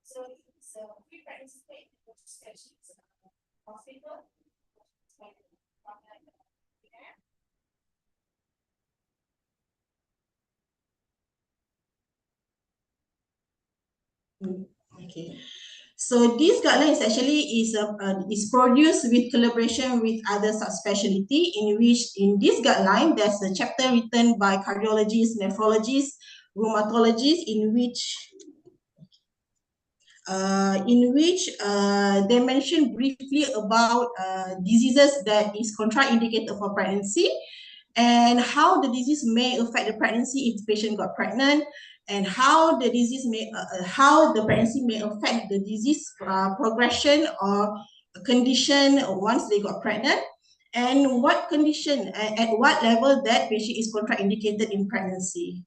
So pre-pregnancy hospital. Okay. So this guideline is produced with collaboration with other subspecialty, in which in this guideline there's a chapter written by cardiologists, nephrologists, rheumatologists, in which they mention briefly about diseases that is contraindicated for pregnancy, and how the disease may affect the pregnancy if the patient got pregnant, and how the disease may, how the pregnancy may affect the disease progression or condition once they got pregnant, and what condition, at what level that patient is contraindicated in pregnancy.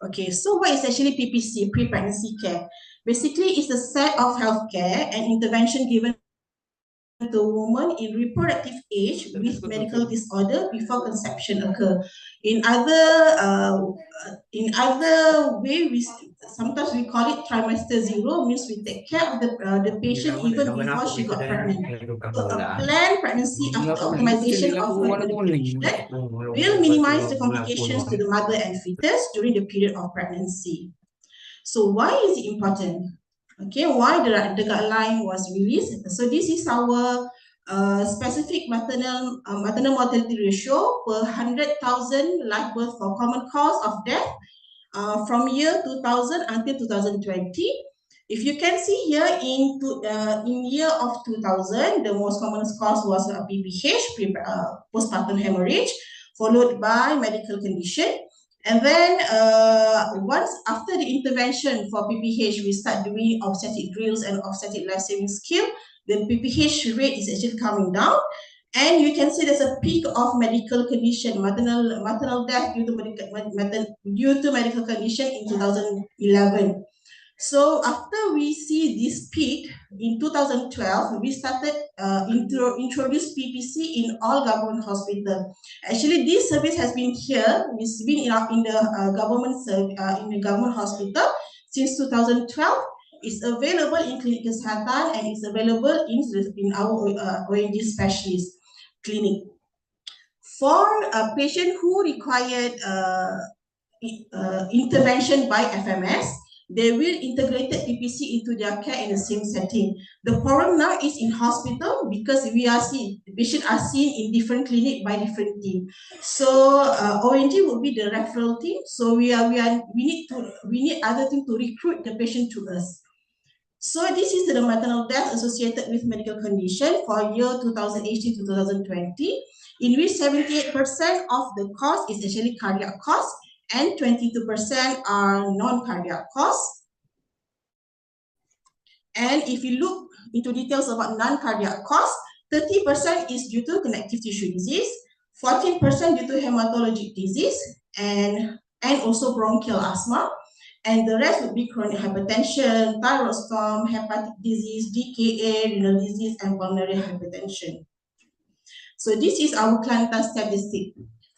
Okay, so what is actually PPC, pre-pregnancy care? Basically, it's a set of healthcare and intervention given to women in reproductive age with medical disorder before conception occur. In other way, sometimes we call it trimester zero, means we take care of the patient even before she got pregnant. So a planned pregnancy after optimization of medication will minimize the complications to the mother and fetus during the period of pregnancy. So why is it important? Okay, why the guideline was released? So this is our specific maternal mortality ratio per 100,000 live birth for common cause of death from year 2000 until 2020. If you can see here in year of 2000, the most common cause was PPH, postpartum hemorrhage, followed by medical condition. And then once after the intervention for PPH, we start doing obstetric drills and obstetric life-saving skill, the PPH rate is actually coming down. And you can see there's a peak of medical condition, maternal death due to medical condition in 2011. So after we see this peak in 2012, we started introduce PPC in all government hospitals. Actually, this service has been here. It's been in the government hospital since 2012. It's available in Klinik Kesihatan and it's available in our ONG specialist clinic. For a patient who required intervention by FMS, they will integrate PPC into their care in the same setting. The problem now is in hospital because patients are seen in different clinic by different team. So ONG will be the referral team. So we need other team to recruit the patient to us. So this is the maternal death associated with medical condition for year 2018 to 2020, in which 78% of the cost is actually cardiac cost and 22% are non-cardiac costs. And if you look into details about non-cardiac costs, 30% is due to connective tissue disease, 14% due to hematologic disease, and also bronchial asthma. And the rest would be chronic hypertension, thyroid storm, hepatic disease, DKA, renal disease, and pulmonary hypertension. So this is our Kelantan statistic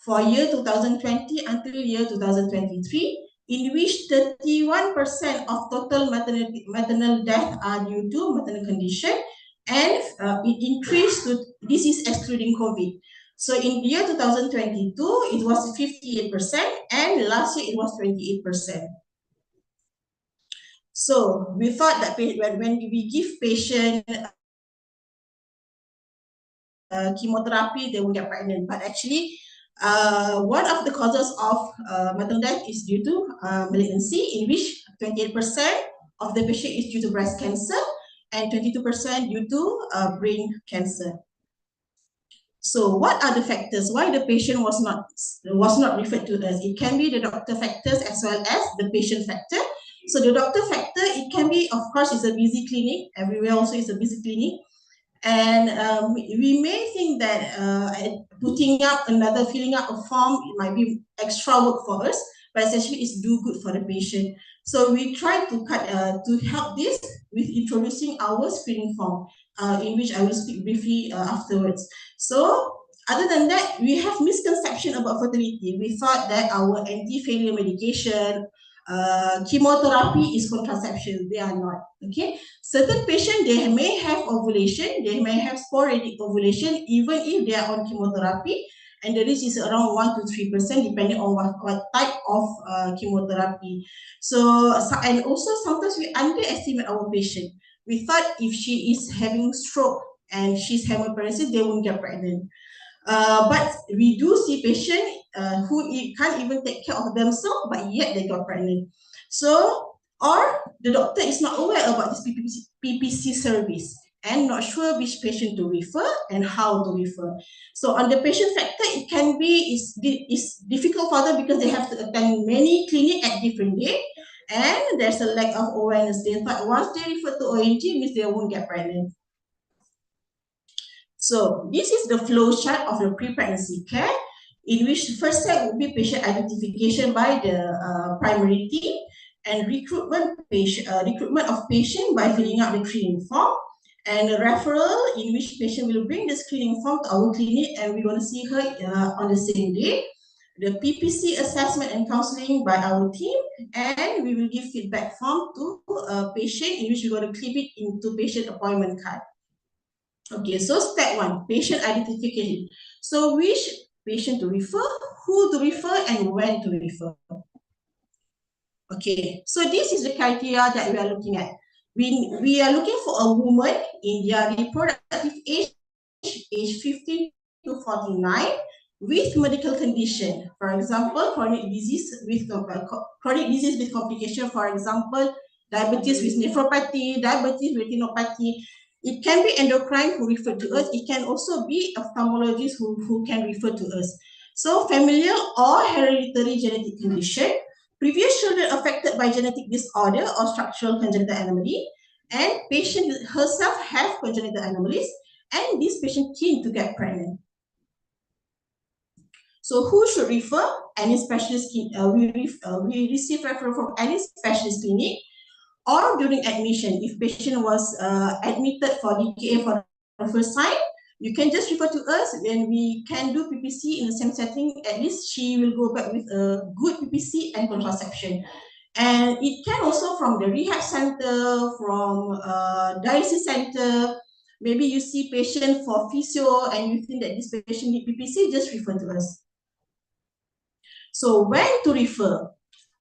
for year 2020 until year 2023, in which 31% of total maternal death are due to maternal condition, and it increased to, this is excluding COVID. So in year 2022, it was 58%, and last year it was 28%. So we thought that when we give patient chemotherapy, they will get pregnant. But actually, one of the causes of maternal death is due to malignancy, in which 28% of the patient is due to breast cancer and 22% due to brain cancer. So what are the factors why the patient was not referred to us? It can be the doctor factors as well as the patient factor. So the doctor factor, it can be, of course, it's a busy clinic. Everywhere also is a busy clinic. And we may think that filling up a form, it might be extra work for us, but essentially it's do good for the patient. So we try to help this with introducing our screening form. in which I will speak briefly afterwards. So other than that, we have misconception about fertility. We thought that our anti-failure medication, chemotherapy is contraception. They are not. Okay. Certain patients, they may have ovulation, they may have sporadic ovulation, even if they are on chemotherapy, and the risk is around 1 to 3%, depending on what type of chemotherapy. So, and also sometimes we underestimate our patient. We thought if she is having stroke and she's having pregnancy, they won't get pregnant. But we do see patients who can't even take care of themselves, but yet they got pregnant. So, or the doctor is not aware about this PPC service and not sure which patient to refer and how to refer. So on the patient factor, it can be it's difficult for them because they have to attend many clinics at different days, and there's a lack of awareness. They thought once they refer to ONG means they won't get pregnant. So this is the flow chart of the pre-pregnancy care, in which the first step would be patient identification by the primary team and recruitment of patient by filling out the screening form, and a referral in which patient will bring the screening form to our clinic and we're going to see her on the same day. The PPC assessment and counseling by our team, and we will give feedback form to a patient in which we're going to clip it into patient appointment card. Okay, so step one, patient identification. So which patient to refer, who to refer, and when to refer. Okay, so this is the criteria that we are looking at. We are looking for a woman in their reproductive age 15 to 49, with medical condition. For example, chronic disease with complication. For example, diabetes with nephropathy, diabetes with retinopathy. It can be endocrine who refer to us. It can also be ophthalmologist who can refer to us. So familial or hereditary genetic condition, previous children affected by genetic disorder or structural congenital anomaly, and patient herself have congenital anomalies, and this patient keen to get pregnant. So who should refer? Any specialist? We receive referral from any specialist clinic, or during admission. If patient was admitted for DKA for the first time, you can just refer to us and we can do PPC in the same setting. At least she will go back with a good PPC and contraception. And it can also from the rehab center, from dialysis center. Maybe you see patient for physio and you think that this patient need PPC, just refer to us. So when to refer?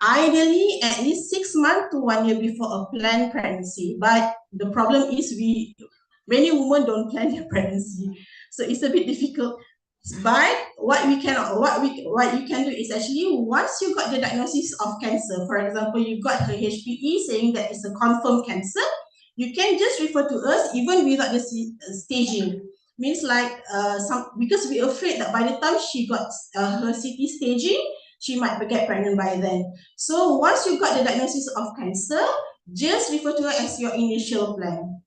Ideally, at least 6 months to 1 year before a planned pregnancy. But the problem is many women don't plan their pregnancy, so it's a bit difficult. But what you can do is actually, once you got the diagnosis of cancer, for example, you got her HPE saying that it's a confirmed cancer, you can just refer to us even without the staging. Means like because we're afraid that by the time she got her CT staging, she might get pregnant by then. So once you got the diagnosis of cancer, just refer to her as your initial plan.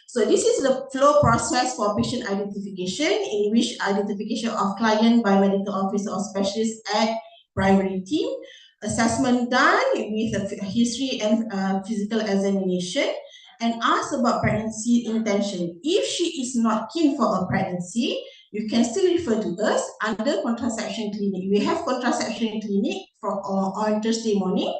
So this is the flow process for patient identification, in which identification of client by medical officer or specialist at primary team, assessment done with a history and physical examination, and ask about pregnancy intention. If she is not keen for a pregnancy, you can still refer to us under contraception clinic. We have contraception clinic on Thursday morning.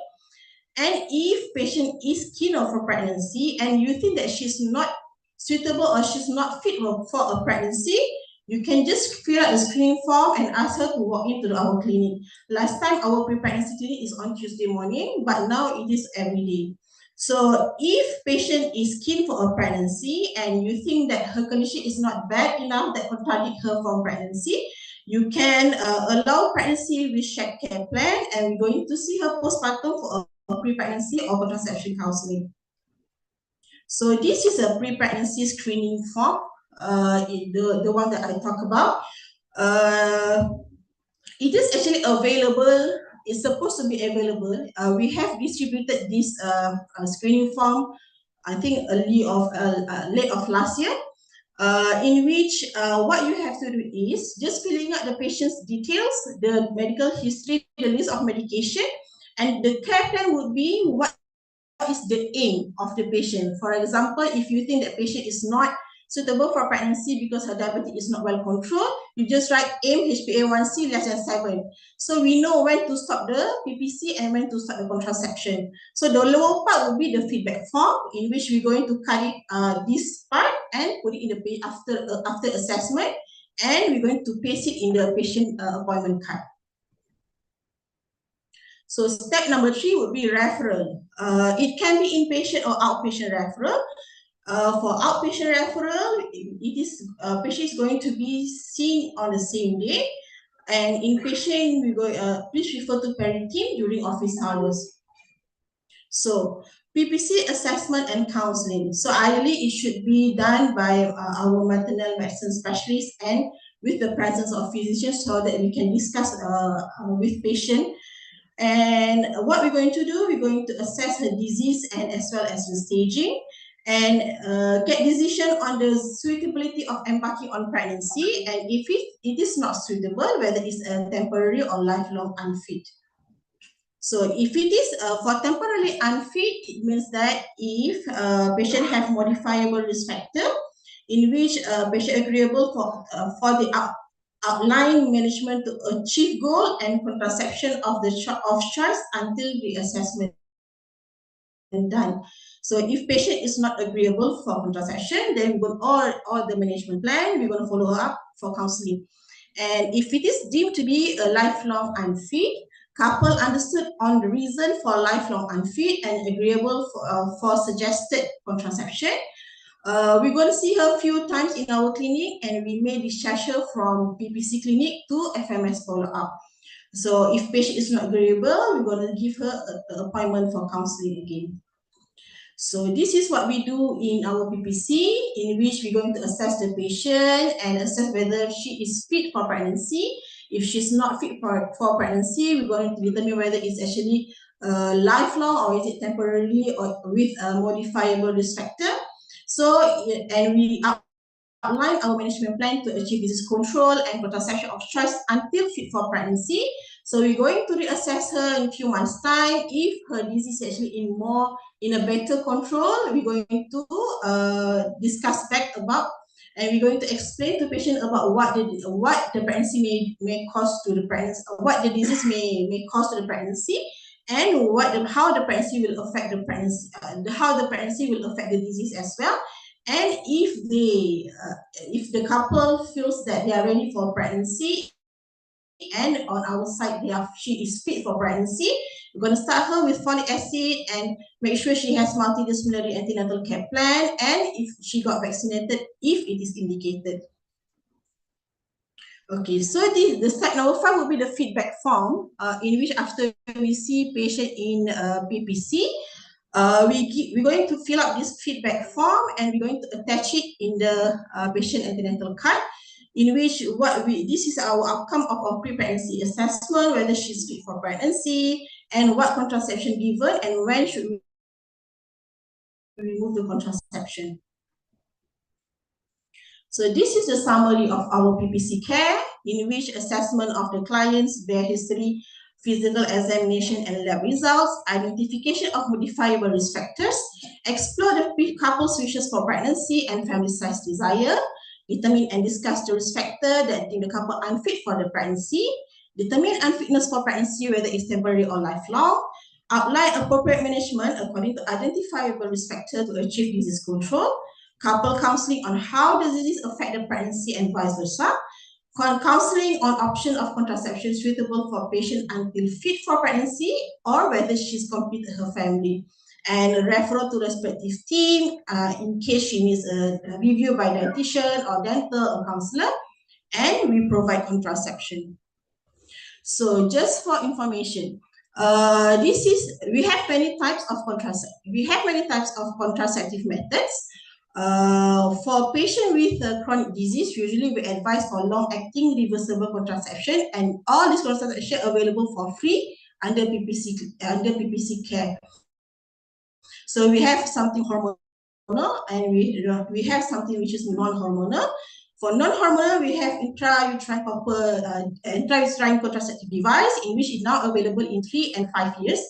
And if patient is keen for pregnancy and you think that she's not suitable or she's not fit for a pregnancy, you can just fill out the screening form and ask her to walk into our clinic. Last time, our pre-pregnancy clinic is on Tuesday morning, but now it is every day. So if patient is keen for a pregnancy and you think that her condition is not bad enough that contradict her from pregnancy, you can allow pregnancy with shared care plan, and we're going to see her postpartum for a pre-pregnancy or contraception counseling. So this is a pre-pregnancy screening form, the one that I talk about. It is actually available. It's supposed to be available. We have distributed this screening form, I think late of last year, in which what you have to do is just filling out the patient's details, the medical history, the list of medication, and the care plan would be what is the aim of the patient. For example, if you think that patient is not suitable for pregnancy because her diabetes is not well controlled, you just write aim HbA1c less than 7. So we know when to stop the PPC and when to start the contraception. So the lower part will be the feedback form, in which we're going to cut it, this part, and put it in the page after assessment, and we're going to paste it in the patient appointment card. So step number 3 would be referral. It can be inpatient or outpatient referral. For outpatient referral, patient is going to be seen on the same day, and inpatient, please refer to peri team during office hours. So PPC assessment and counseling. So ideally, it should be done by our maternal medicine specialist and with the presence of physicians, so that we can discuss with patient. And what we're going to do, we're going to assess her disease and as well as the staging, and get decision on the suitability of embarking on pregnancy, and if it is not suitable, whether it's a temporary or lifelong unfit. So if it is for temporarily unfit, it means that if patient have modifiable risk factor, in which patient agreeable for the outline management to achieve goal and contraception of choice until the assessment done. So if patient is not agreeable for contraception, then we're going all the management plan, we're going to follow up for counseling. And if it is deemed to be a lifelong unfit, couple understood on the reason for lifelong unfit and agreeable for suggested contraception, we're going to see her a few times in our clinic, and we may discharge her from PPC clinic to FMS follow-up. So if patient is not agreeable, we're going to give her an appointment for counseling again. So this is what we do in our PPC, in which we're going to assess the patient and assess whether she is fit for pregnancy. If she's not fit for pregnancy, we're going to determine whether it's actually lifelong or is it temporarily or with a modifiable risk factor. So, and we outline our management plan to achieve disease control and contraception of choice until fit for pregnancy. So we're going to reassess her in a few months' time. If her disease is actually in a better control, we're going to discuss back about, and we're going to explain to patient about what the pregnancy may cause to the pregnancy, what the disease may cause to the pregnancy, and how the pregnancy will affect the pregnancy, how the pregnancy will affect the disease as well. And if the couple feels that they are ready for pregnancy, and on our side she is fit for pregnancy, we're going to start her with folic acid and make sure she has multidisciplinary antenatal care plan, and if she got vaccinated if it is indicated. Okay, so the step number 5 will be the feedback form, in which after we see patient in PPC, we're going to fill up this feedback form, and we're going to attach it in the patient antenatal card, in which this is our outcome of our pre-pregnancy assessment, whether she's fit for pregnancy, and what contraception given, and when should we remove the contraception. So this is a summary of our PPC care, in which assessment of the client's bare history, physical examination and lab results, identification of modifiable risk factors, explore the couple's wishes for pregnancy and family size desire, determine and discuss the risk factor that deem the couple unfit for the pregnancy, determine unfitness for pregnancy, whether it's temporary or lifelong, outline appropriate management according to identifiable risk factor to achieve disease control, couple counseling on how the disease affect the pregnancy and vice versa, counseling on option of contraception suitable for patient until fit for pregnancy or whether she's completed her family, and referral to respective team in case she needs a review by dietitian or dental or counselor, and we provide contraception. So just for information, we have many types of contraceptive methods. For patients with chronic disease, usually we advise for long-acting reversible contraception, and all this contraception available for free under PPC care. So we have something hormonal, and we have something which is non-hormonal. For non-hormonal, we have intrauterine contraceptive device, in which is now available in 3 and 5 years.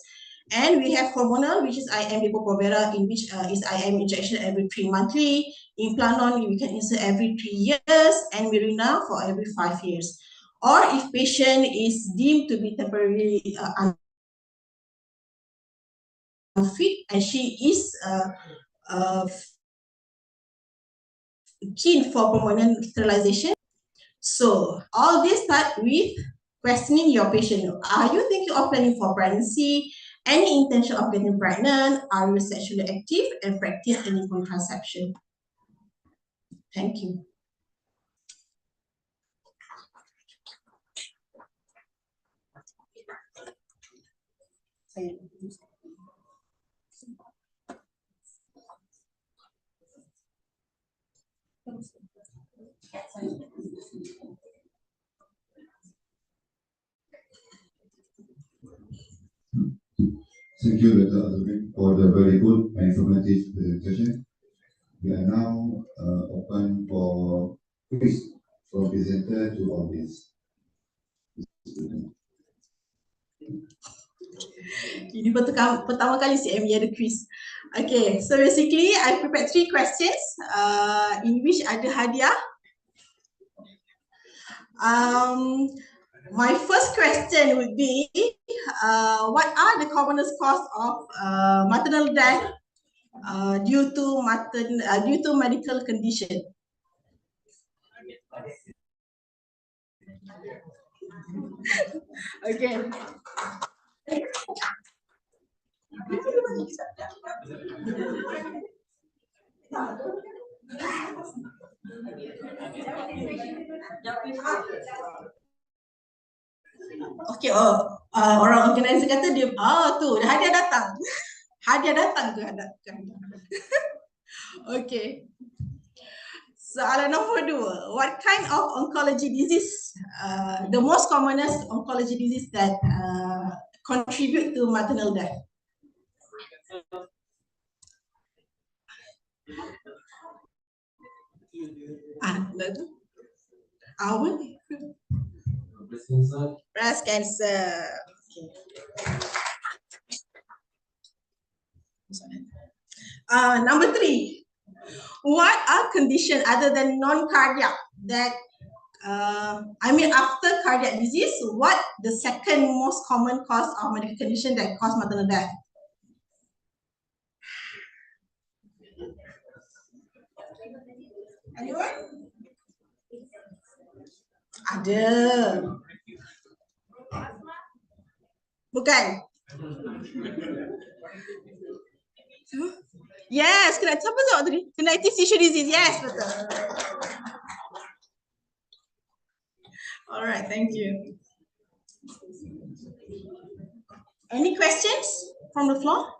And we have hormonal, which is IM Depo-Provera, in which is IM injection every 3 monthly. Implanon, we can insert every 3 years, and Mirena for every 5 years. Or if patient is deemed to be temporarily unfit and she is keen for permanent sterilization. So all this start with questioning your patient. Are you thinking of planning for pregnancy? Any intention of getting pregnant? Are you sexually active and practice any contraception? Thank you. Thank you, Dr. Azubin, for the very good and informative presentation. We are now open for quiz from presenter to audience. Ini pertama kali CME ada quiz. Okay, so basically I prepared 3 questions in which ada hadiah. My first question would be, what are the commonest cause of maternal death due to medical condition? Okay. Okay, orang organizer kata dia, tu, hadiah datang. Hadiah datang tu ada. Okay. Soalan nombor 2. What kind of oncology disease, the most commonest oncology disease that contribute to maternal death? Breast cancer. Okay. Number 3. What are conditions other than non-cardiac that after cardiac disease, what the second most common cause of medical condition that cause maternal death? Anyone? Ada. Bukan? Yes, siapa jawab tadi? Connective tissue disease. Yes, betul. Alright, thank you. Any questions from the floor?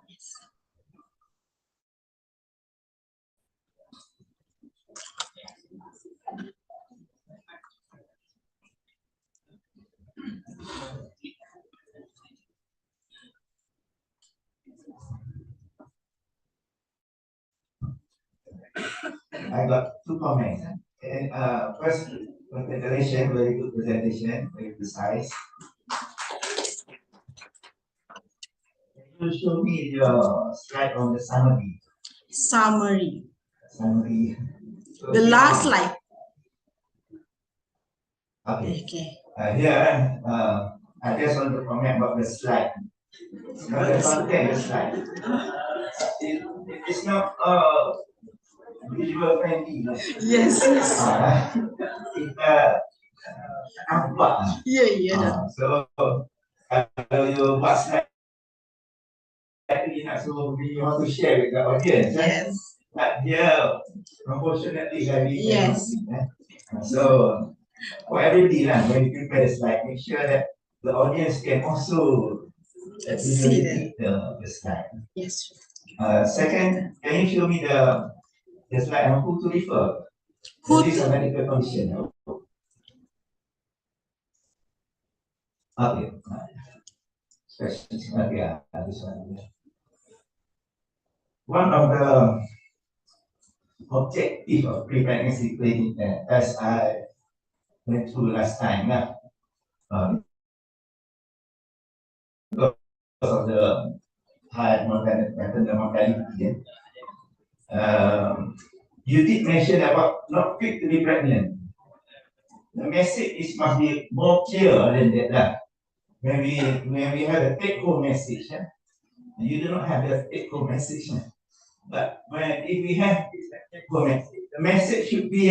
I got 2 comments. And first, congratulations, very good presentation, very precise. Can you show me your slide on the summary? Summary. Summary. The last slide. Okay. Okay. Here, I just want to comment about the slide. Not the content, the slide. It's not visual friendly. Yes. Nampak. Yeah. So, kalau you buat slide, you nak suruh you want to share with the audience. Yes. But here, unfortunately, very yes. So, for everybody, when you prepare the slide, make sure that the audience can also see the slide. Yes. Second, can you show me the slide on who to refer? Who is a medical condition? Okay. This one. One of the objective of pre-pregnancy planning, as I went through last time, because of the maternal mortality. You did mention about not fit to be pregnant. The message must be more clear than that. When we have a take-home message, you do not have the take-home message. But if we have this take-home message, the message should be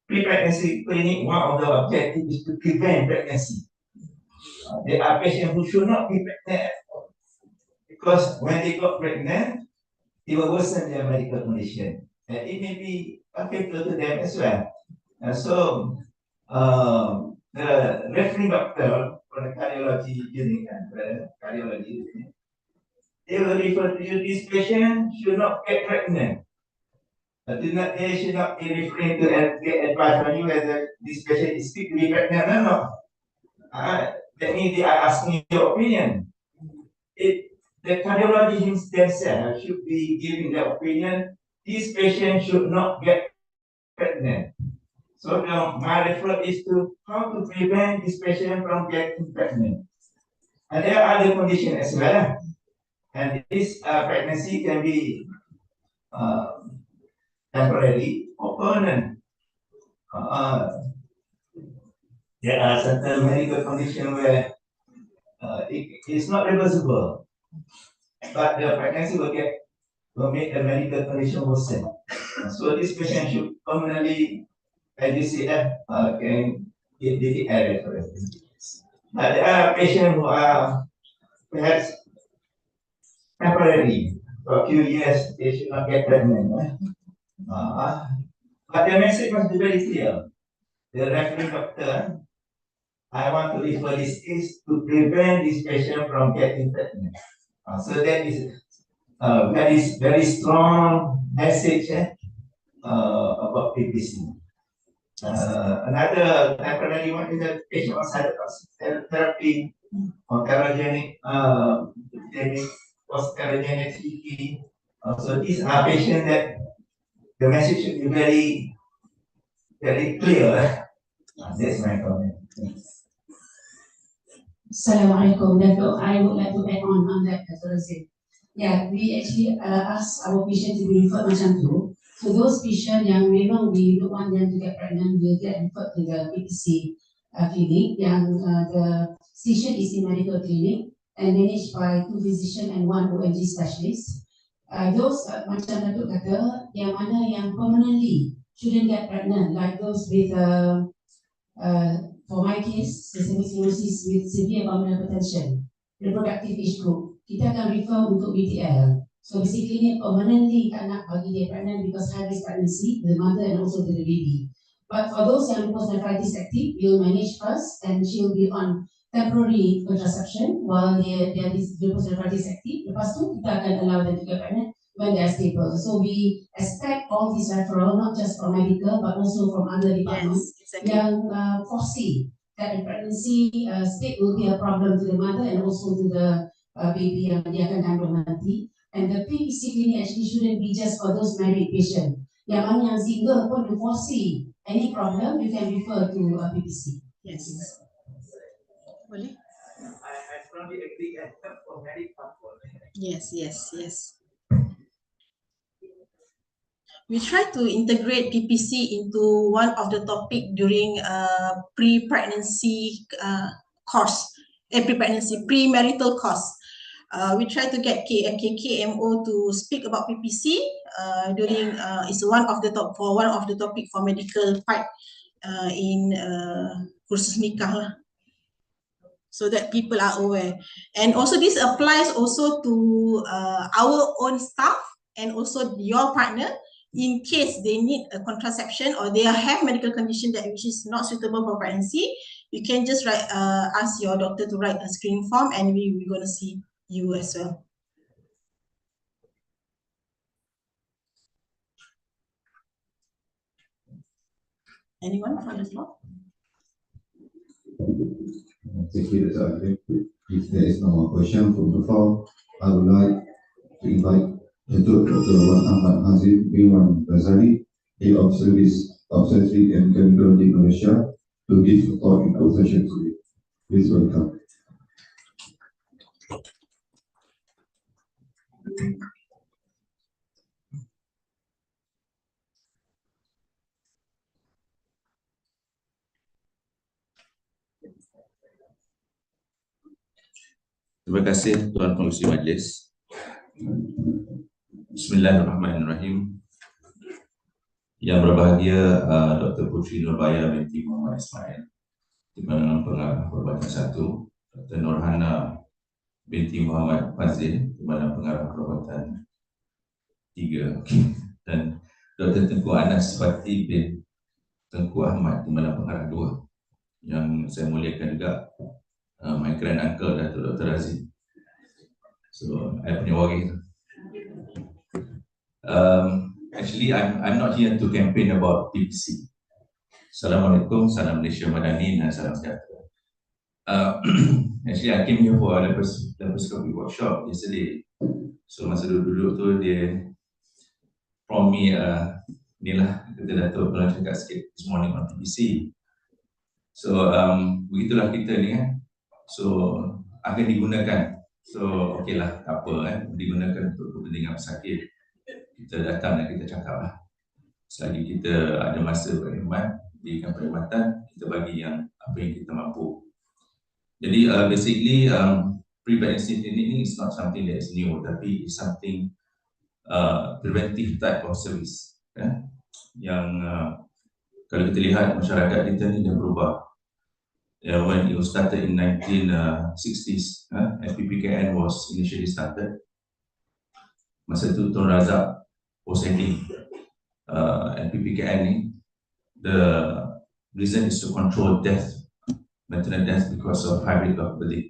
pre-pregnancy clinic. One of the objectives is to prevent pregnancy. There are patients who should not be pregnant because when they got pregnant, it will worsen their medical condition, and it may be fatal to them as well. So the referring doctor for the cardiology unit and the cardiology unit, they will refer to you, this patient should not get pregnant. They should not be referring to and get advice from you whether this patient is fit to be pregnant or not. That means they are asking your opinion. The cardiologists themselves should be giving their opinion. This patient should not get pregnant. So my referral is to how to prevent this patient from getting pregnant. And there are other conditions as well. And this pregnancy can be temporary or permanent. There are certain medical conditions where it is not reversible, but the pregnancy will make the medical condition worsen. So this patient should permanently, as you see that, can get DDL for instance. But there are patients who are perhaps temporary, for a few years, they should not get pregnant. But the message must be very clear. The referring doctor, I want to refer this case to prevent this patient from getting pregnant. So that is a very strong message about PPC. Another temporary one is a patient on therapy or terogenic post-terogenic CT. So these are patients that the message should be very clear. That's my comment. Assalamualaikum. I would like to add on that, Dr. Razif. Yeah, we actually ask our patient to be referred macam tu. So those patients yang memang we don't want them to get pregnant will get referred to the PPC clinic. Yang the station is in medical clinic and managed by 2 physicians and 1 OMG specialist. Those macam Datuk kata, yang mana yang permanently shouldn't get pregnant, like those with for my case, systemic sclerosis with severe pulmonary hypertension, reproductive age group, kita akan refer untuk BTL. So basically ni permanently tak nak bagi dia pregnant because high risk pregnancy, the mother and also the baby. But for those yang lupus nephritis active, we'll manage first and she'll be on temporary contraception while they are lupus nephritis active. Lepas tu kita akan allow them to get pregnant when they are stable. So we expect all these referral not just from medical but also from other departments yang foresee that the pregnancy state will be a problem to the mother and also to the baby yang dia akan kandung nanti. And the PPC clinic actually shouldn't be just for those married patients. Yang mana yang single pun you foresee any problem, you can refer to PPC. Yes. Boleh? I strongly agree for married couple. Yes. We try to integrate PPC into one of the topic during pre-pregnancy course, pre-marital course. We try to get KMO to speak about PPC during it's one of the topic for medical part in kursus nikah, so that people are aware. And also this applies also to our own staff and also your partner in case they need a contraception or they have medical condition that which is not suitable for pregnancy. You can just ask your doctor to write a screening form and we're going to see you as well. Anyone from the floor? Thank you, Dr. If there is no more question from the floor, I would like to invite Dr. Wan Ahmad Hazim B1 Razali, Head of Service Obstetric and Gynecology Malaysia, to give a talk in our session today. Please welcome. Terima kasih Tuan Pengerusi Majlis. Bismillahirrahmanirrahim. Yang berbahagia Dr. Putri Nurbaya binti Muhammad Ismail, Timbalan Pengarah Perubatan 1, Dr. Nurhana binti Muhammad Fazil, Timbalan Pengarah Perubatan 3, dan Dr. Tengku Anas Fatih bin Tengku Ahmad, Timbalan Pengarah 2, yang saya muliakan juga my grand uncle Datuk Dr. Razif. So, I punya wari. Actually, I'm not here to campaign about PPC. Assalamualaikum, salam Malaysia Madani, dan salam sejahtera. Actually, I came here for a laparoscopy workshop yesterday. So, masa duduk tu, dia prompt me, ni lah, kita Datuk pernah cakap sikit this morning on PPC. So, begitulah kita ni kan. So, akan digunakan. So, okey lah, tak apa kan, digunakan untuk kepentingan pesakit. Kita datang dan kita cakap lah. Selagi kita ada masa berkhidmat, berikan perkhidmatan, kita bagi yang apa yang kita mampu. Jadi, basically, pre-pregnancy clinic ni is not something that is new, tapi it's something preventive type of service. Yang kalau kita lihat masyarakat kita ni dah berubah. When it was started in 1960s, FPPKN was initially started. Masa tu Tun Razak was heading FPPKN ni. The reason is to control death, maternal death because of high rate of birth.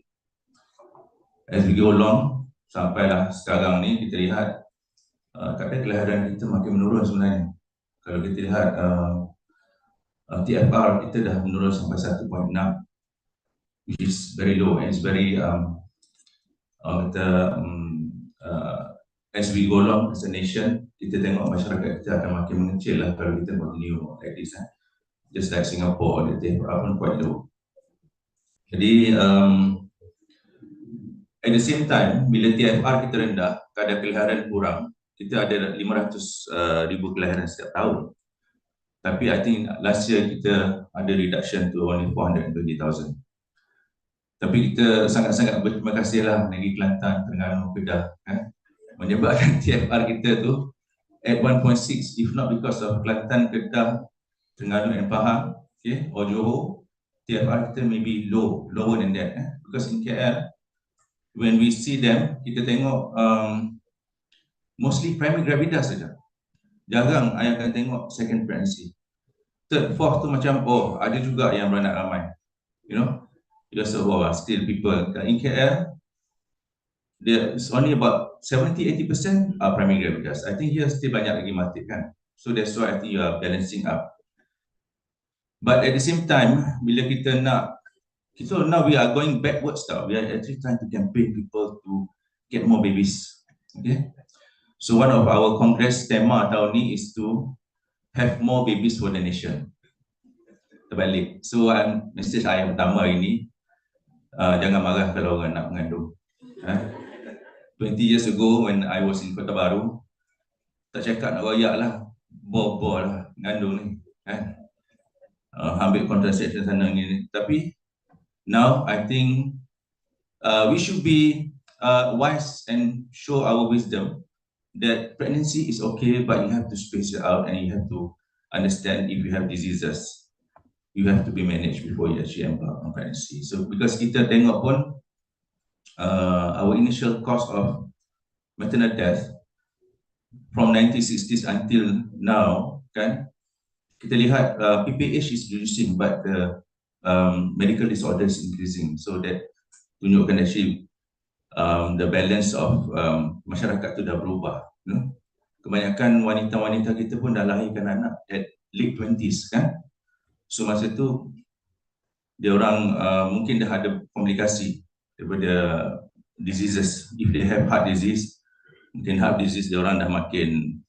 As we go along, sampailah sekarang ni kita lihat kadar kelahiran kita makin menurun sebenarnya. Kalau kita lihat TFR kita dah menurun sampai 1.6, which is very low and it's very as we go along as a nation, kita tengok masyarakat kita akan makin mengecil lah kalau kita continue like this. Just like Singapore, the TFR pun quite low. Jadi at the same time, bila TFR kita rendah, kadar kelahiran kurang, kita ada 500,000 kelahiran setiap tahun. Tapi I think last year kita ada reduction to only 420,000. Tapi kita sangat-sangat berterima kasih lah negeri Kelantan, Terengganu, Kedah menyebabkan TFR kita tu at 1.6, if not because of Kelantan, Kedah, Terengganu and Pahang, okay, or Johor, TFR kita maybe lower than that. Because in KL, when we see them, kita tengok mostly primary gravidas saja. Jarang I akan tengok second pregnancy. Third, fourth tu macam, oh ada juga yang beranak ramai. You know, because still people in KL, there's only about 70-80% are primary gravidas. I think here still banyak lagi mati kan. So that's why I think you are balancing up. But at the same time, bila kita nak, so now we are going backwards now. We are actually trying to campaign people to get more babies. Okay. So one of our Congress tema tahun ni is to have more babies for the nation. Terbalik. So message saya pertama hari ni, jangan marah kalau orang nak mengandung. 20 years ago when I was in Kota Baru, tak cakap nak royak lah, bor lah mengandung ni. Ambil contraception sana ni. Tapi now I think we should be wise and show our wisdom that pregnancy is okay, but you have to space it out and you have to understand if you have diseases, you have to be managed before you actually embark on pregnancy. So because kita tengok pun our initial cause of maternal death from 1960s until now, kan, kita lihat PPH is reducing, but the medical disorder is increasing. So that tunjukkan actually the balance of masyarakat tu dah berubah. Kebanyakan wanita-wanita kita pun dah lahirkan anak at late 20s kan. So masa tu dia orang mungkin dah ada komplikasi daripada diseases. If they have heart disease, mungkin heart disease dia orang dah makin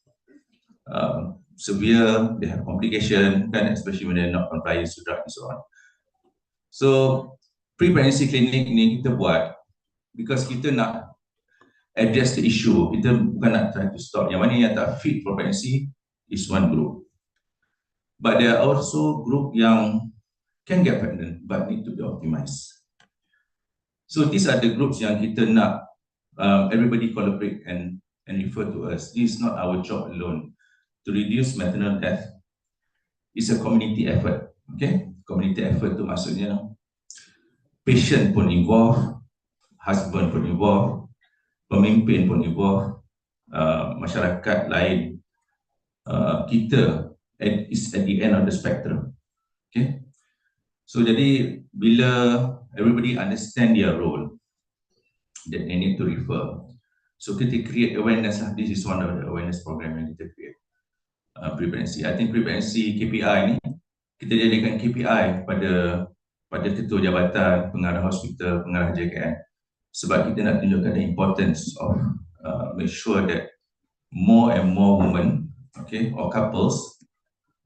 severe, they have complication kan, especially when they're not compliant to drug and so on. So pre-pregnancy clinic ni kita buat because kita nak address the issue. Kita bukan nak try to stop. Yang mana yang tak fit for pregnancy is one group. But there are also group yang can get pregnant but need to be optimized. So these are the groups yang kita nak everybody collaborate and refer to us. This is not our job alone. To reduce maternal death is a community effort. Okay, community effort tu maksudnya patient pun involved, husband pun involved, pemimpin pun involved, masyarakat lain. Kita is at the end of the spectrum. Okay, so jadi bila everybody understand their role, that they need to refer. So kita create awareness lah. This is one of the awareness program yang kita create. Pre-pregnancy. I think pre-pregnancy KPI ni kita jadikan KPI pada ketua jabatan, pengarah hospital, pengarah JKN, sebab kita nak tunjukkan the importance of make sure that more and more women, okay, or couples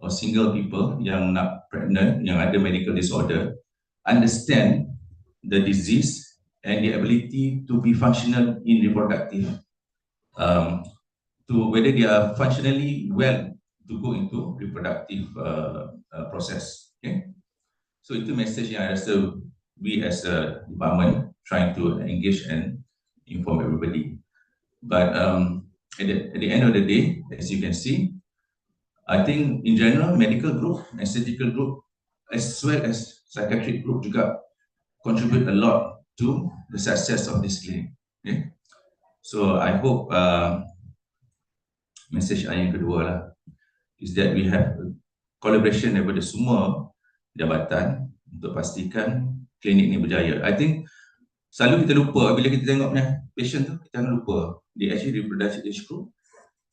or single people yang nak pregnant, yang ada medical disorder, understand the disease and the ability to be functional in reproductive, to whether they are functionally well to go into reproductive process. Okay, so itu message yang I rasa we as a department trying to engage and inform everybody. But at the end of the day, as you can see, I think in general medical group and surgical group as well as psychiatric group juga contribute a lot to the success of this clinic. Okay, so I hope message yang kedua lah is that we have collaboration daripada semua jabatan untuk pastikan klinik ni berjaya. I think selalu kita lupa bila kita tengok patient tu, kita akan lupa dia actually reproductive age group,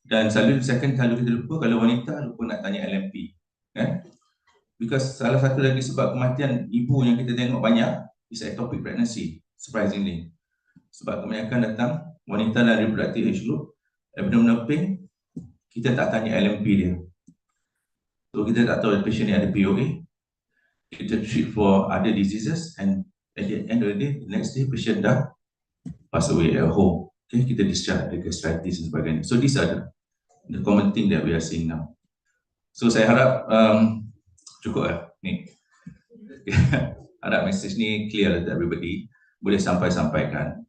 dan selalu second kali kita lupa kalau wanita lupa nak tanya LMP, kan? Because salah satu lagi sebab kematian ibu yang kita tengok banyak is ectopic pregnancy, surprisingly. Sebab kebanyakan datang wanita dalam reproductive age group, abdominal pain, kita tak tanya LMP dia. So kita tak tahu patient ni ada POA, kita treat for other diseases, and at the end of the day, the next day patient dah pass away at home. Okay, kita discharge the gastritis dan sebagainya. So these are the common thing that we are seeing now. So saya harap cukup lah ni. Harap message ni clear to everybody, boleh sampaikan.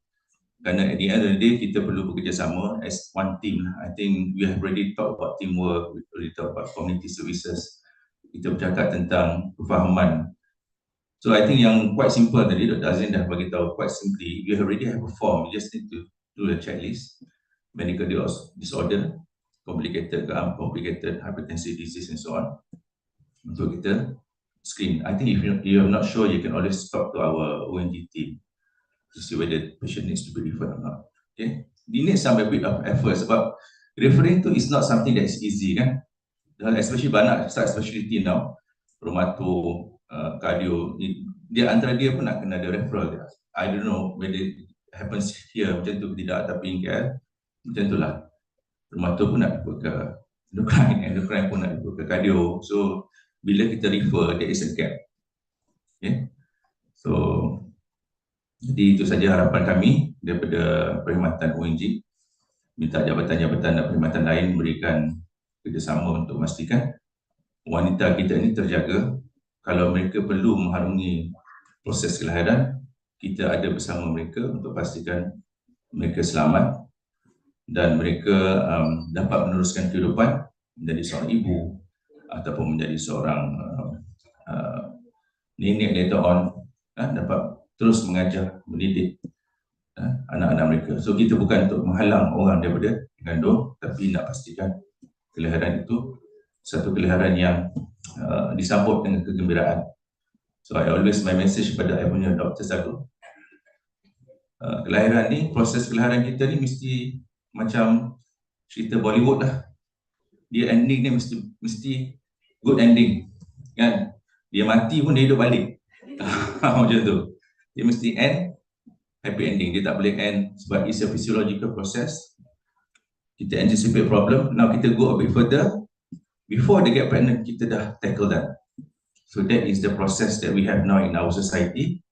Kerana at the end of the day, kita perlu bekerjasama as one team. I think we have already talked about teamwork, we already talked about community services. Kita bercakap tentang kefahaman. So I think yang quite simple tadi, Dr. Azrin dah bagi tahu quite simply, you already have a form, you just need to do a checklist, medical disorder, complicated ke uncomplicated hypertensive disease and so on, untuk kita screen. I think if you are not sure, you can always talk to our ONG team to see whether the patient needs to be referred or not. Okay, you need some bit of effort sebab referring to is not something that is easy, kan? Especially banyak start specialty now, rheumato, cardio, dia antara dia pun nak kena ada referral dia. I don't know whether it happens here macam tu tidak, tapi in KL macam itulah. Rheumato pun nak ikut ke endocrine pun nak ikut ke cardio. So bila kita refer, there is a gap. Okay, so jadi itu saja harapan kami daripada perkhidmatan ONG. Minta jabatan-jabatan dan perkhidmatan lain berikan kerjasama untuk memastikan wanita kita ini terjaga. Kalau mereka perlu mengharungi proses kelahiran, kita ada bersama mereka untuk pastikan mereka selamat dan mereka dapat meneruskan kehidupan menjadi seorang ibu ataupun menjadi seorang nenek later on, dapat terus mengajar, mendidik anak-anak mereka. So kita bukan untuk menghalang orang daripada mengandung, tapi nak pastikan kelahiran itu satu kelahiran yang disambut dengan kegembiraan. So I always my message pada I punya doktor selalu, kelahiran ni, proses kelahiran kita ni mesti macam cerita Bollywood lah. Dia ending ni mesti good ending, kan? Dia mati pun dia hidup balik. Macam tu. Dia mesti end happy ending. Dia tak boleh end sebab it's a physiological process. Kita anticipate problem. Now kita go a bit further. Before they get pregnant, kita dah tackle that. So that is the process that we have now in our society.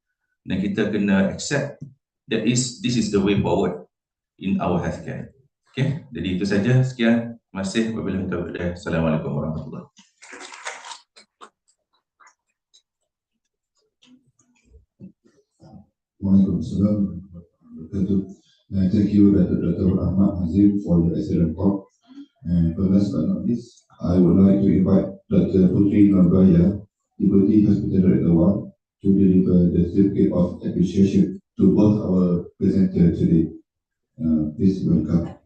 Dan kita kena accept that this is the way forward. in our healthcare. Okay, jadi itu saja. Sekian. Terima kasih. Wabillahi taufiq. Assalamualaikum warahmatullahi wabarakatuh. Waalaikumsalam warahmatullahi wabarakatuh. Thank you, Dr. Ahmad Hazim, for your excellent talk. And for last but not least, I would like to invite Dr. Putri Nurbaya, Deputy Hospital Director 1, to deliver the certificate of appreciation to both our presenters today. Please welcome.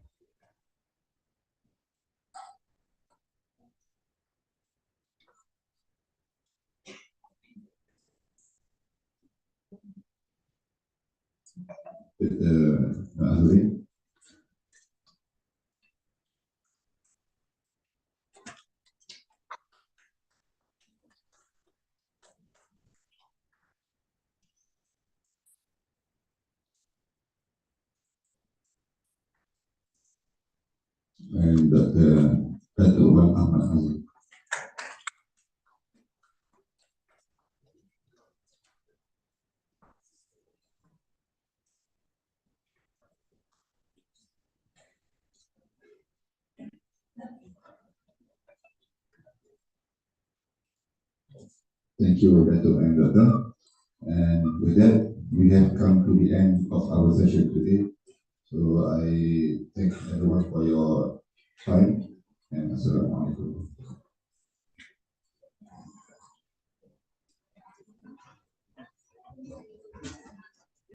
Azrin. And Dr. Wan Ahmad Hazim. Thank you, Dr. and Dr. And with that, we have come to the end of our session today. So I thank everyone for your time, and Assalamualaikum.